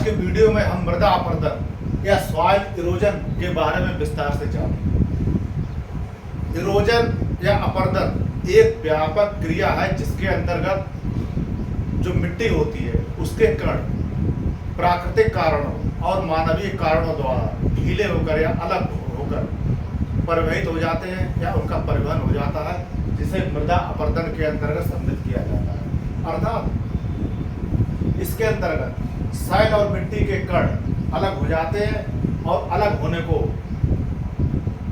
आज के वीडियो में हम मृदा अपरदन या सॉइल इरोजन के बारे में विस्तार से जानेंगे। इरोजन या अपरदन एक व्यापक क्रिया है जिसके अंतर्गत जो मिट्टी होती है उसके कण प्राकृतिक कारणों और मानवीय कारणों द्वारा ढीले होकर या अलग होकर परिवहित हो जाते हैं या उनका परिवहन हो जाता है, जिसे मृदा अपरदन के अंतर्गत सम्मिलित किया जाता है। अर्थात इसके अंतर्गत सॉइल और मिट्टी के कण अलग हो जाते हैं और अलग होने को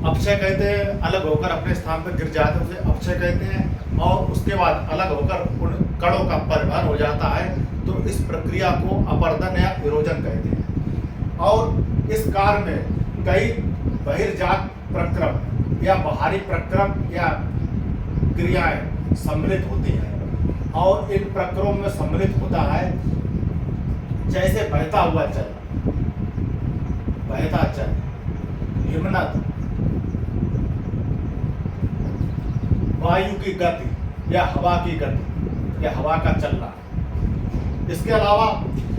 अपक्षय कहते हैं। अलग होकर अपने स्थान पर गिर जाते हैं उसे अपक्षय कहते हैं, और उसके बाद अलग होकर उन कणों का परिवहन हो जाता है, तो इस प्रक्रिया को अपरदन या इरोजन कहते हैं। और इस कार्य में कई बहिर्जात प्रक्रम या बाहरी प्रक्रम या क्रियाएं सम्मिलित होती हैं, और इन प्रक्रमों में सम्मिलित होता है जैसे बहता हुआ जल, बहता जल, हिमनद, वायु की गति या हवा की गति या हवा का चलना। इसके अलावा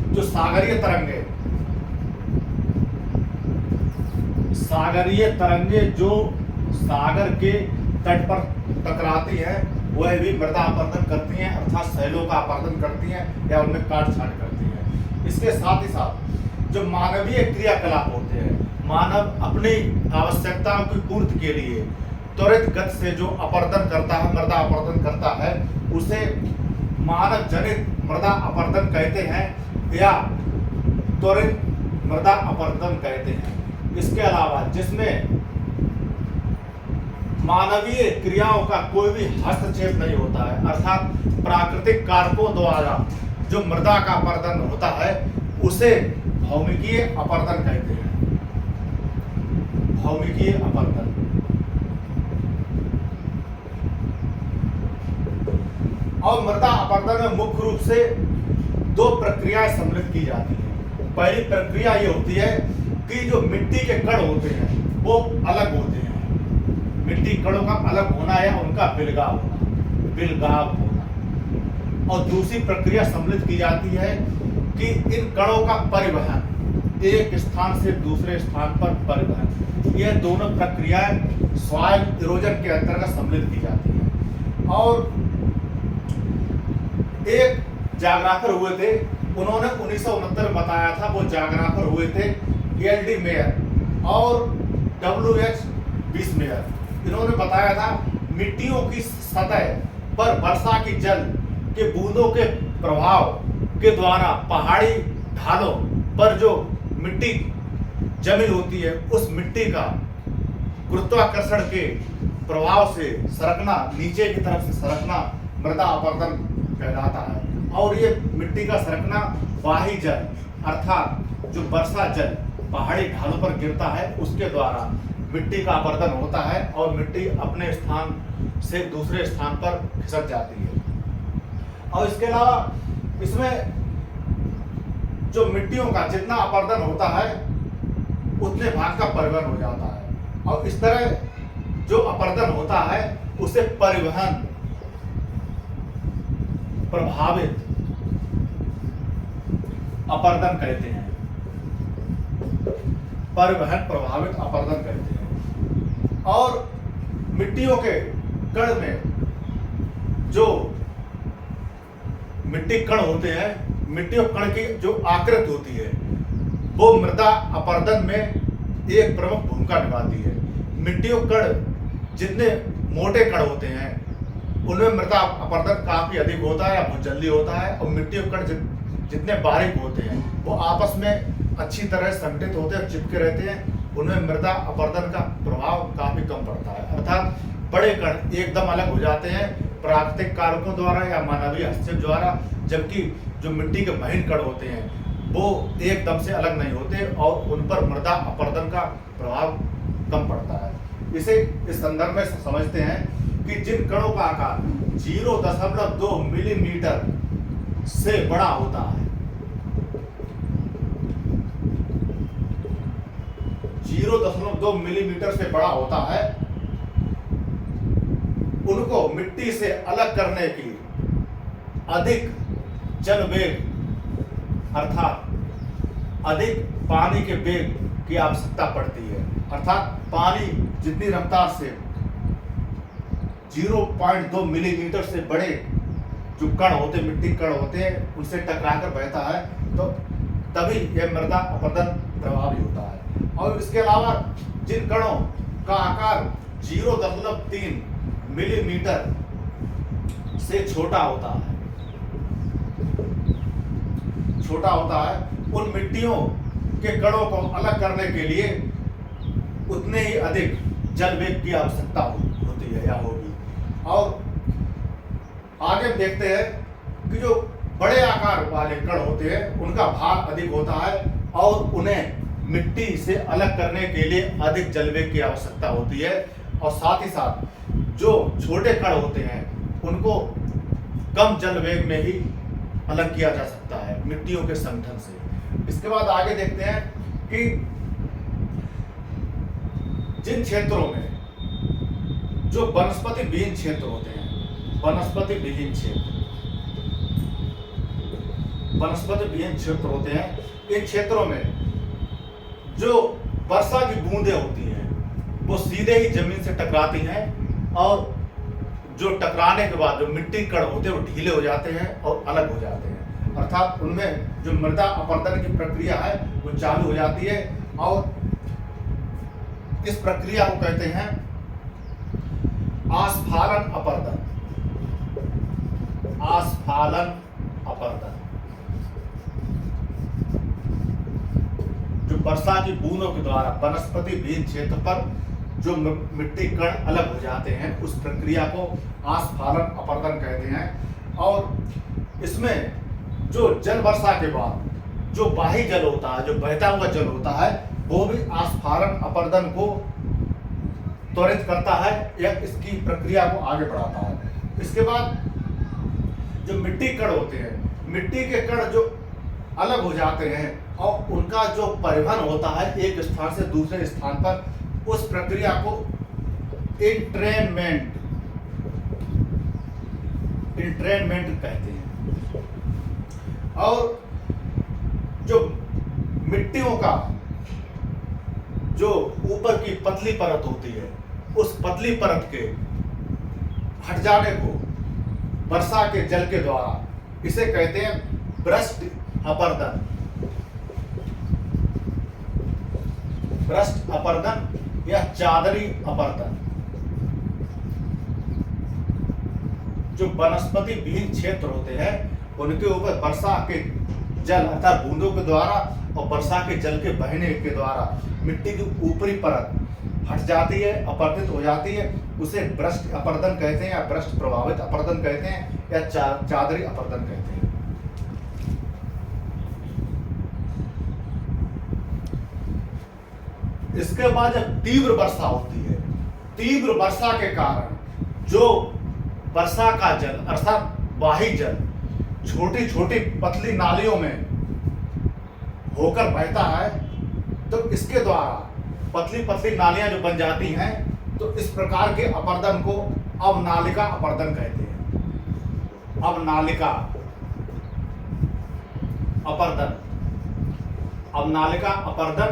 जो सागरीय तरंगे जो सागर के तट पर टकराती हैं वह भी मृदा अपरदन करती हैं, अर्थात सैलों का अपरदन करती हैं या उनमें काट छाट करती हैं। इसके साथ ही साथ जो मानवीय क्रियाकलाप होते हैं, मानव अपनी आवश्यकताओं की पूर्ति के लिए त्वरित गति से जो अपरदन करता है, मृदा अपरदन करता है, उसे मानव जनित मृदा अपरदन कहते हैं या त्वरित मृदा अपरदन कहते हैं। इसके अलावा जिसमें मानवीय क्रियाओं का कोई भी हस्तक्षेप नहीं होता है, अर्थात प्राकृतिक कारकों द्वारा जो मृदा का अपरदन होता है उसे भौमिकीय अपरदन कहते हैं। भौमिकीय अपरदन। और मृदा अपरदन में मुख्य रूप से दो प्रक्रियाएं सम्मिलित की जाती हैं। पहली प्रक्रिया ये होती है कि जो मिट्टी के कण होते हैं वो अलग होते हैं, मिट्टी कणों का अलग होना या उनका बिलगाव होना। और दूसरी प्रक्रिया सम्मिलित की जाती है कि इन कणों का परिवहन, एक स्थान से दूसरे स्थान पर परिवहन। यह दोनों प्रक्रियाएं सॉइल इरोजन के अंतर्गत सम्मिलित की जाती हैं। और एक जाग्राफर हुए थे, उन्होंने 1969 में बताया था, वो जाग्राफर हुए थे एल.डी. मेयर और W.H. बिस्मेयर। इन्होंने बताया था मिट्टियों की सतह पर वर्षा की जल के बूंदों के प्रभाव के द्वारा पहाड़ी ढालों पर जो मिट्टी जमी होती है उस मिट्टी का गुरुत्वाकर्षण के प्रभाव से सरकना, नीचे की तरफ से सरकना मृदा अपरदन कहलाता है। और ये मिट्टी का सरकना वाही जल अर्थात जो वर्षा जल पहाड़ी ढालों पर गिरता है उसके द्वारा मिट्टी का अपरदन होता है और मिट्टी अपने स्थान से दूसरे स्थान पर खिसक जाती है। और इसके अलावा इसमें जो मिट्टियों का जितना अपरदन होता है उतने भाग का परिवहन हो जाता है, और इस तरह जो अपरदन होता है उसे परिवहन प्रभावित अपरदन कहते हैं। परिवहन प्रभावित अपरदन कहते हैं। और मिट्टियों के कण में जो मिट्टी कण होते हैं, मिट्टियों कण की जो आकृति होती है वो मृदा अपरदन में एक प्रमुख भूमिका निभाती है। मिट्टियों कण जितने मोटे कण होते हैं उनमें मृदा अपरदन काफी अधिक होता है या बहुत जल्दी होता है, और मिट्टियों कण जितने बारीक होते हैं वो आपस में अच्छी तरह संगठित होते हैं, चिपके रहते हैं, उनमें मृदा अपरदन का प्रभाव काफी कम पड़ता है। अर्थात बड़े कण एकदम अलग हो जाते हैं प्राकृतिक कारकों द्वारा या मानवीय हस्तक्षेप द्वारा, जबकि जो मिट्टी के महीन कण होते हैं वो एकदम से अलग नहीं होते और उन पर मृदा अपरदन का प्रभाव कम पड़ता है। इसे इस संदर्भ में समझते हैं कि जिन कणों का आकार 0.2 मिलीमीटर से बड़ा होता है, 0.2 मिलीमीटर से बड़ा होता है, उनको मिट्टी से अलग करने की अधिक जल वेग अर्थात अधिक पानी के वेग की आवश्यकता पड़ती है। अर्थात पानी जितनी रफ्तार से 0.2 मिलीमीटर से बड़े जो कण होते, मिट्टी कण होते हैं, उनसे टकराकर बहता है, तो तभी यह मृदा अपरदन प्रभावी होता है। और इसके अलावा जिन कणों का आकार 0.3 मिलीमीटर से छोटा होता है, उन मिट्टियों के कणों को अलग करने के लिए उतने ही अधिक जल वेग की आवश्यकता होती है या होगी। और आगे देखते हैं कि जो बड़े आकार वाले कण होते हैं उनका भार अधिक होता है और उन्हें मिट्टी से अलग करने के लिए अधिक जल वेग की आवश्यकता होती है। और साथ ही साथ जो छोटे कण होते हैं उनको कम जल वेग में ही अलग किया जा सकता है मिट्टियों के संगठन से। इसके बाद आगे देखते हैं कि जिन क्षेत्रों में जो वनस्पति विहीन क्षेत्र होते हैं, वनस्पति विहीन क्षेत्र होते हैं, इन क्षेत्रों में जो वर्षा की बूंदें होती हैं वो सीधे ही जमीन से टकराती हैं और जो टकराने के बाद जो मिट्टी कण होते हैं वो ढीले हो जाते हैं और अलग हो जाते हैं। अर्थात उनमें जो मृदा अपरदन की प्रक्रिया है वो चालू हो जाती है और इस प्रक्रिया को कहते हैं आस्फालन अपरदन। आस्फालन अपरदन। जो वर्षा की बूंदों के द्वारा वनस्पति विहीन क्षेत्र पर जो मिट्टी कण अलग हो जाते हैं उस प्रक्रिया को आस्फालन अपरदन कहते हैं। और इसमें जो जल वर्षा के बाद जो बाह्य जल होता है, जो बहता हुआ जल होता है, वो भी आस्फालन अपरदन को त्वरित करता है या इसकी प्रक्रिया को आगे बढ़ाता है। इसके बाद जो मिट्टी कण होते हैं, मिट्टी के कण जो अलग हो जाते हैं और उनका जो परिवहन होता है एक स्थान से दूसरे स्थान पर, उस प्रक्रिया को इंट्रेनमेंट कहते हैं। और जो मिट्टियों का जो ऊपर की पतली परत होती है, उस पतली परत के हट जाने को वर्षा के जल के द्वारा इसे कहते हैं ब्रस्ट अपरदन। ब्रस्ट अपरदन या चादरी अपरदन। जो वनस्पति विहीन क्षेत्र होते हैं उनके ऊपर वर्षा के जल अर्थात बूंदों के द्वारा और वर्षा के जल के बहने के द्वारा मिट्टी की ऊपरी परत हट जाती है, अपरदित हो जाती है, उसे ब्रस्ट अपरदन कहते हैं या ब्रस्ट प्रभावित अपरदन कहते हैं या चादरी अपरदन कहते हैं। इसके बाद जब तीव्र वर्षा होती है, तीव्र वर्षा के कारण जो वर्षा का जल अर्थात बाह्य जल छोटी छोटी पतली नालियों में होकर बहता है, तो इसके द्वारा पतली पतली नालियां जो बन जाती हैं, तो इस प्रकार के अपरदन को अवनालिका अपरदन कहते हैं। अवनालिका अपरदन, अवनालिका अपरदन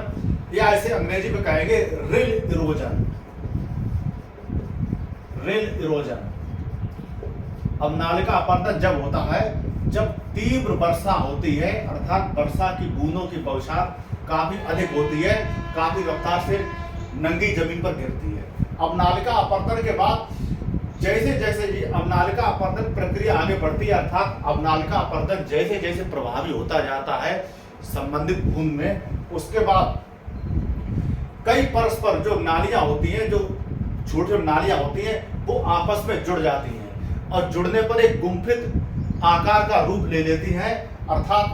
या ऐसे अंग्रेजी में कहेंगे रिल इरोजन। रिल इरोजन। अवनालिका अपरदन जब होता है जब तीव्र वर्षा होती है, अर्थात वर्षा की बूंदों की बौछार काफी अधिक होती है, काफी रफ्तार से नंगी जमीन पर गिरती है। अवनालिका अपरदन के बाद जैसे जैसे ये अवनालिका अपरदन प्रक्रिया आगे बढ़ती है, अर्थात अवनालिका अपरदन जैसे जैसे प्रभावी होता जाता है संबंधित भूमि में, उसके बाद कई परस्पर जो नालियां होती हैं, जो छोटी नालियां होती हैं, वो आपस में जुड़ जाती हैं और जुड़ने पर एक गुम्फित आकार का रूप ले लेती हैं। अर्थात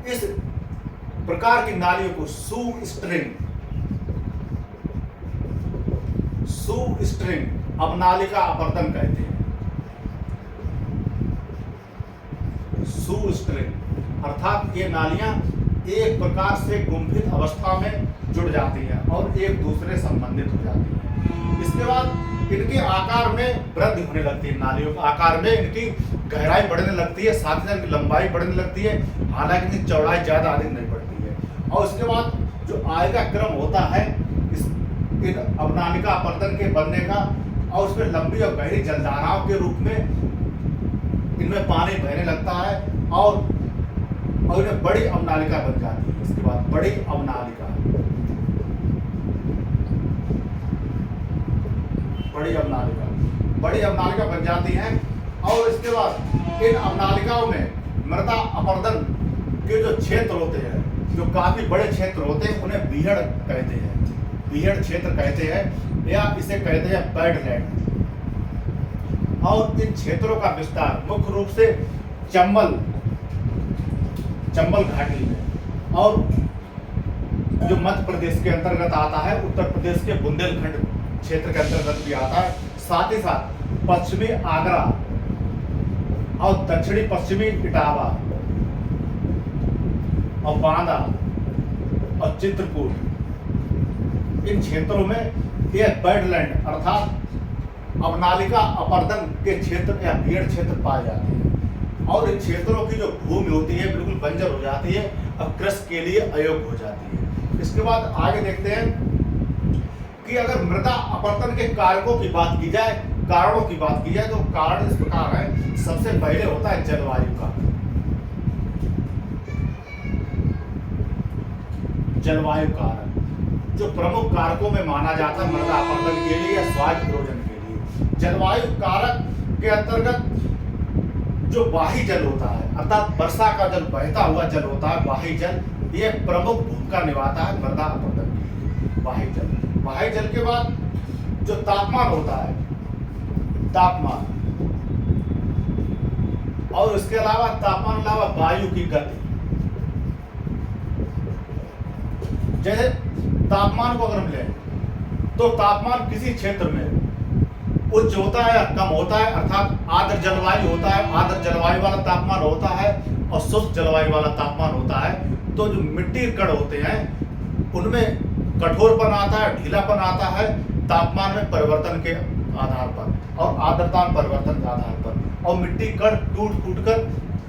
इस प्रकार की नालियों को शू स्ट्रिंग अवनालिका अपरदन कहते हैं। शू स्ट्रिंग अर्थात ये नालियां एक प्रकार से गुम्फित अवस्था में जुड़ जाती हैं और एक दूसरे संबंधित हो जाती हैं। इसके बाद इनके आकार में वृद्धि होने लगती है, नालियों के आकार में इनकी गहराई बढ़ने लगती है, साथ ही इनकी लंबाई बढ़ने लगती है, हालांकि इनकी चौड़ाई ज़्यादा अधिक नहीं बढ़ती है। और इसके बाद जो आय का क्रम होता है इन अवनालिका अपर्दन के बनने का, और उसमें लंबी और गहरी जलधाराओं के रूप में इनमें पानी बहने लगता है और इन्हें बड़ी अवनालिका बन जाती है। इसके बाद बड़ी अवनालिका बड़ी अवनालिका बन जाती हैं। और इसके बाद इन अवनालिकाओं में मृदा अपरदन के जो क्षेत्र होते हैं, जो काफी बड़े क्षेत्र होते हैं, उन्हें बीहड़ कहते हैं, बीहड़ क्षेत्र कहते हैं, या इसे कहते हैं बैडलैंड। और इन क्षेत्रों का विस्तार मुख्य रूप से चंबल घाटी में, और जो मध्य प्रदेश के अंतर्गत आता है, उत्तर प्रदेश के बुंदेलखंड क्षेत्र के अंतर्गत भी आता है, साथ ही साथ पश्चिमी आगरा और दक्षिणी पश्चिमी इटावा और बांदा और चित्रकूट, इन क्षेत्रों में यह बैडलैंड अर्थात अवनालिका अपर्दन के क्षेत्र या बीहड़ क्षेत्र पाए जाते हैं। और इन क्षेत्रों की जो भूमि होती है बिल्कुल बंजर हो जाती है और कृषि के लिए अयोग्य हो जाती है। इसके बाद आगे देखते हैं कि अगर मृदा अपरदन के कारकों की बात की जाए, कारणों की बात की जाए, तो कारण इस प्रकार है। सबसे पहले होता है जलवायु का, जलवायु कारक जो प्रमुख कारकों में माना जाता है मृदा अपरदन के लिए या स्वास्थ्य प्रोजन के लिए। जलवायु कारक के अंतर्गत जो वाही जल होता है, अर्थात वर्षा का जल, बहता हुआ जल होता है वाही जल, ये प्रमुख भूमिका निभाता है मृदा अपरदन के लिए। वाही जल के बाद जो तापमान होता है, तापमान, और इसके अलावा तापमान अलावा वायु की गति। जैसे तापमान को अगर हम लें तो तापमान किसी क्षेत्र में उच्च होता है या कम होता है, अर्थात आर्द्र जलवायु होता है, आर्द्र जलवायु वाला तापमान होता है और शुष्क जलवायु वाला तापमान होता है। तो जो मिट्टी कण होते हैं उनमें कठोरपन आता है, ढीलापन आता है तापमान में परिवर्तन के आधार पर और आर्द्रता में परिवर्तन के आधार पर, और मिट्टी कण टूट कर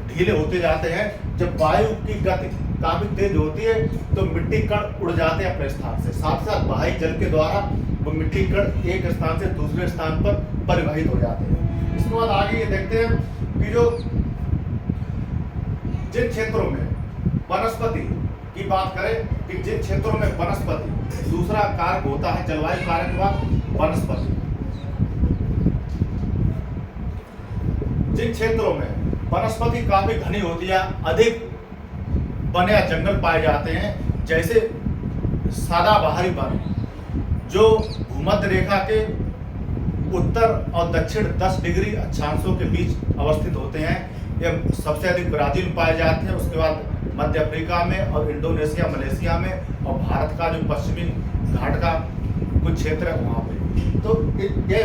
ढीले होते जाते हैं। जब वायु की गति काफी तेज होती है तो मिट्टी कण उड़ जाते हैं अपने स्थान से, साथ साथ वाही जल के द्वारा वो मिट्टी कण एक स्थान से दूसरे स्थान पर परिवहित हो जाते हैं। इसके बाद आगे ये देखते हैं कि जो जिन क्षेत्रों में वनस्पति की बात करें कि जिन क्षेत्रों में वनस्पति, दूसरा कारक होता है जलवायु कारक के बाद वनस्पति। जिन क्षेत्रों में वनस्पति काफी घनी होती है, अधिक वन या जंगल पाए जाते हैं, जैसे सदाबहारी वन जो भूमध्य रेखा के उत्तर और दक्षिण 10 डिग्री अक्षांशों के बीच अवस्थित होते हैं, यह सबसे अधिक ब्राजील में पाए जाते हैं, उसके बाद मध्य अफ्रीका में और इंडोनेशिया, मलेशिया में, और भारत का जो पश्चिमी घाट का कुछ क्षेत्र है वहाँ पे। तो ये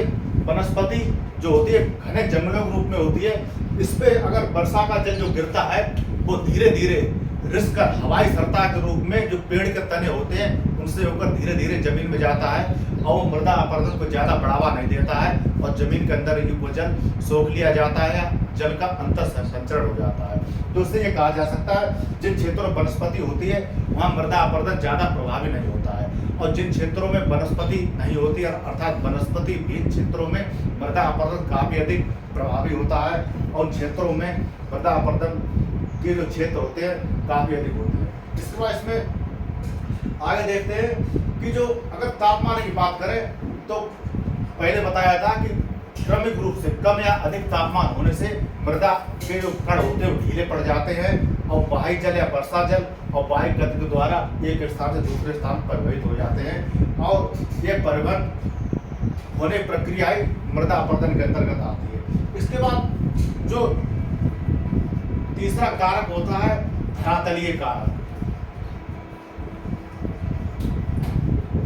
वनस्पति जो होती है घने जंगलों के रूप में होती है। इस पे अगर वर्षा का जल जो गिरता है वो धीरे धीरे रिस कर हवाई सरता के रूप में जो पेड़ के तने होते हैं उनसे होकर धीरे धीरे जमीन में जाता है, और वो मृदा अपरदन को ज्यादा बढ़ावा नहीं देता है और जमीन के अंदर ही वो जल सोख लिया जाता है, जल का अंतर संचरण हो जाता है। तो इससे ये कहा जा सकता है जिन क्षेत्रों में वनस्पति होती है वहाँ मृदा अपरदन ज्यादा प्रभावी नहीं होता है, और जिन क्षेत्रों में वनस्पति नहीं होती है अर्थात वनस्पति विहीन क्षेत्रों में मृदा अपरदन काफी अधिक प्रभावी होता है, और उन क्षेत्रों में मृदा अपरदन के जो क्षेत्र होते हैं काफी अधिक होते हैं। इसके बाद इसमें आगे देखते हैं कि जो अगर तापमान की बात करें तो पहले बताया था कि क्रमिक रूप से कम या अधिक तापमान होने से मृदा के जो कण होते हैं वो ढीले पड़ जाते हैं, और वाही जल या वर्षा जल और वायु गति के द्वारा एक स्थान से दूसरे स्थान पर परिवहित हो जाते हैं, और ये परिवहन होने प्रक्रियाएं मृदा अपरदन के अंतर्गत आती है। इसके बाद जो तीसरा कारक होता है धरातलीय कारक।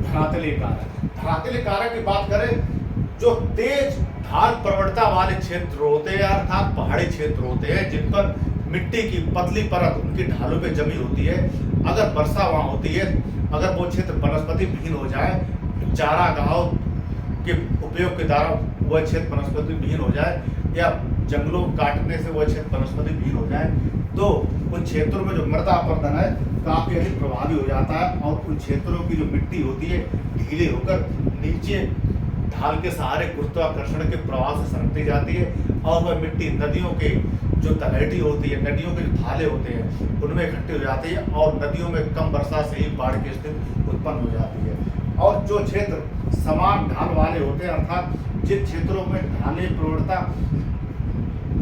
धरातलीय कारक की बात करें जो तेज ढाल प्रवणता वाले क्षेत्र होते हैं अर्थात पहाड़ी क्षेत्र होते हैं जिन पर मिट्टी की पतली परत उनकी ढालों पे जमी होती है। अगर वर्षा वहाँ होती है, अगर वो क्षेत्र वनस्पति विहीन हो जाए, चारागाह के उपयोग के द्वारा वह क्षेत्र वनस्पति विहीन हो जाए, या जंगलों को काटने से वह क्षेत्र वनस्पति विहीन हो जाए, तो उन क्षेत्रों में जो मृदा अपरदन है काफ़ी अधिक प्रभावी हो जाता है, और उन क्षेत्रों की जो मिट्टी होती है ढीले होकर नीचे ढाल के सहारे गुरुत्वाकर्षण के प्रभाव से सरकती जाती है, और वह मिट्टी नदियों के जो तलहटी होती है, नदियों के जो थाले होते हैं उनमें इकट्ठी हो जाती है, और नदियों में कम वर्षा से ही बाढ़ की स्थिति उत्पन्न हो जाती है। और जो क्षेत्र समान ढाल वाले होते हैं, अर्थात जिन क्षेत्रों में ढाले प्रवणता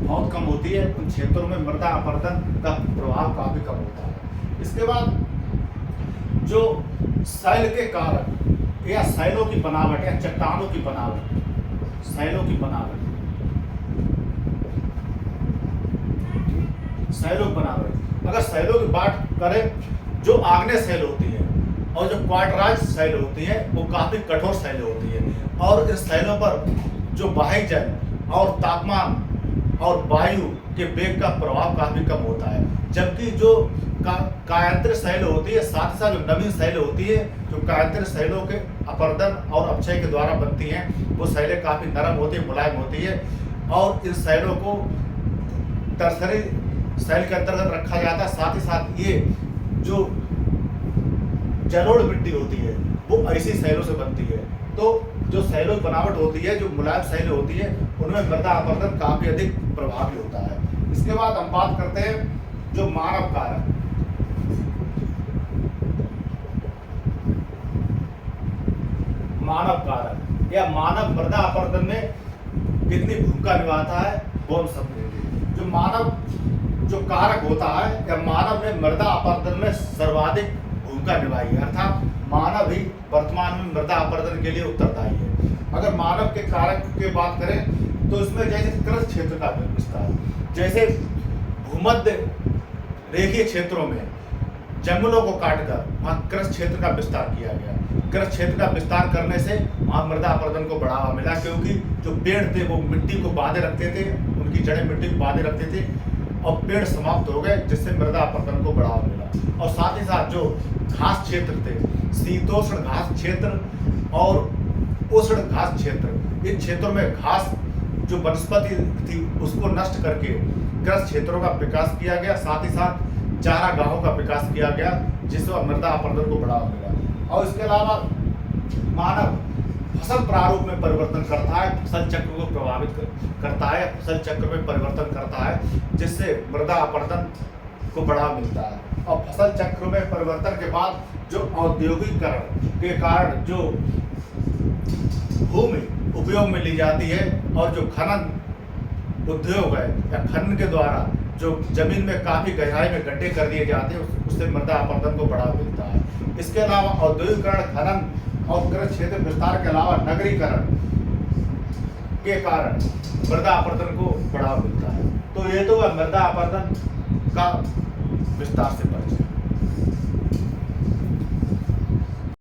बहुत कम होती है, उन क्षेत्रों में मृदा अपरदन का प्रभाव काफी कम होता है। इसके बाद जो शैल के कारक या शैलों की बनावट या चट्टानों की बनावट, शैलों की बनावट, शैलों की बनावट, अगर शैलों की बात करें, जो आग्नेय शैल होती है और जो क्वार्टराइज शैल होती है वो काफी कठोर शैल होती है, और इन शैलों पर जो बाह्य जल और तापमान और वायु के वेग का प्रभाव काफी कम होता है। जबकि जो कायांतर शैल होती है, साथ ही साथ जो नवीन शैल होती है, जो कायांतर शैलों के अपरदन और अपक्षय के द्वारा बनती हैं, वो शैलें काफी नरम होती है, मुलायम होती है, और इन शैलों को टर्सरी शैल के अंतर्गत रखा जाता है। साथ ही साथ ये जो जलोढ़ मिट्टी होती है वो ऐसी शैलों से बनती है। तो जो शैलों की बनावट होती है, जो मुलायम शैल होती है, उनमें मृदा अपरदन काफी अधिक प्रभावी होता है। इसके बाद हम बात करते हैं जो मानव कारक, मानव कारक या मानव मृदा अपरदन में कितनी भूमिका निभाता है वो हम समझेंगे। जो मानव जो कारक होता है या मानव ने मृदा अपरदन में सर्वाधिक भूमिका निभाई है, अर्थात मानव ही वर्तमान में मृदा अपरदन के लिए उत्तरदायी है। अगर मानव के कारक की बात करें तो इसमें जैसे कृषि क्षेत्र का विस्तार, जैसे भूमध्य रेखीय क्षेत्रों में जंगलों को काटकर वहाँ कृषि क्षेत्र का विस्तार किया गया। कृषि क्षेत्र का विस्तार करने से वहाँ मृदा अपरदन को बढ़ावा मिला, क्योंकि जो पेड़ थे वो मिट्टी को बांधे रखते थे, उनकी जड़ें मिट्टी को बांधे रखते थे, और पेड़ समाप्त हो गए, जिससे मृदा अपरदन को बढ़ावा मिला। और साथ ही साथ जो घास क्षेत्र थे, शीतोष्ण घास क्षेत्र और उष्ण घास क्षेत्र, इन क्षेत्रों में घास जो वनस्पति थी उसको नष्ट करके कृषि क्षेत्रों का विकास किया गया। साथ ही साथ चारागाहों का विकास किया गया, जिससे मृदा अपरदन को बढ़ावा मिला। और इसके अलावा मानव फसल प्रारूप में परिवर्तन करता है, फसल चक्र को प्रभावित करता है, फसल चक्र में परिवर्तन करता है, जिससे मृदा अपरदन को बढ़ावा मिलता है। और फसल चक्र में परिवर्तन के बाद जो औद्योगिकरण के कारण जो भूमि उपयोग में ली जाती है, और जो खनन उद्योग है या खनन के द्वारा जो जमीन में काफी गहराई में गड्ढे कर दिए जाते हैं, उससे मृदा अपरदन को बढ़ावा मिलता है। इसके अलावा औद्योगिकरण, खनन और कृषि क्षेत्र विस्तार के अलावा नगरीकरण के कारण मृदा अपरदन को बढ़ावा मिलता है। तो ये तो मृदा अपरदन का विस्तार से परिचय।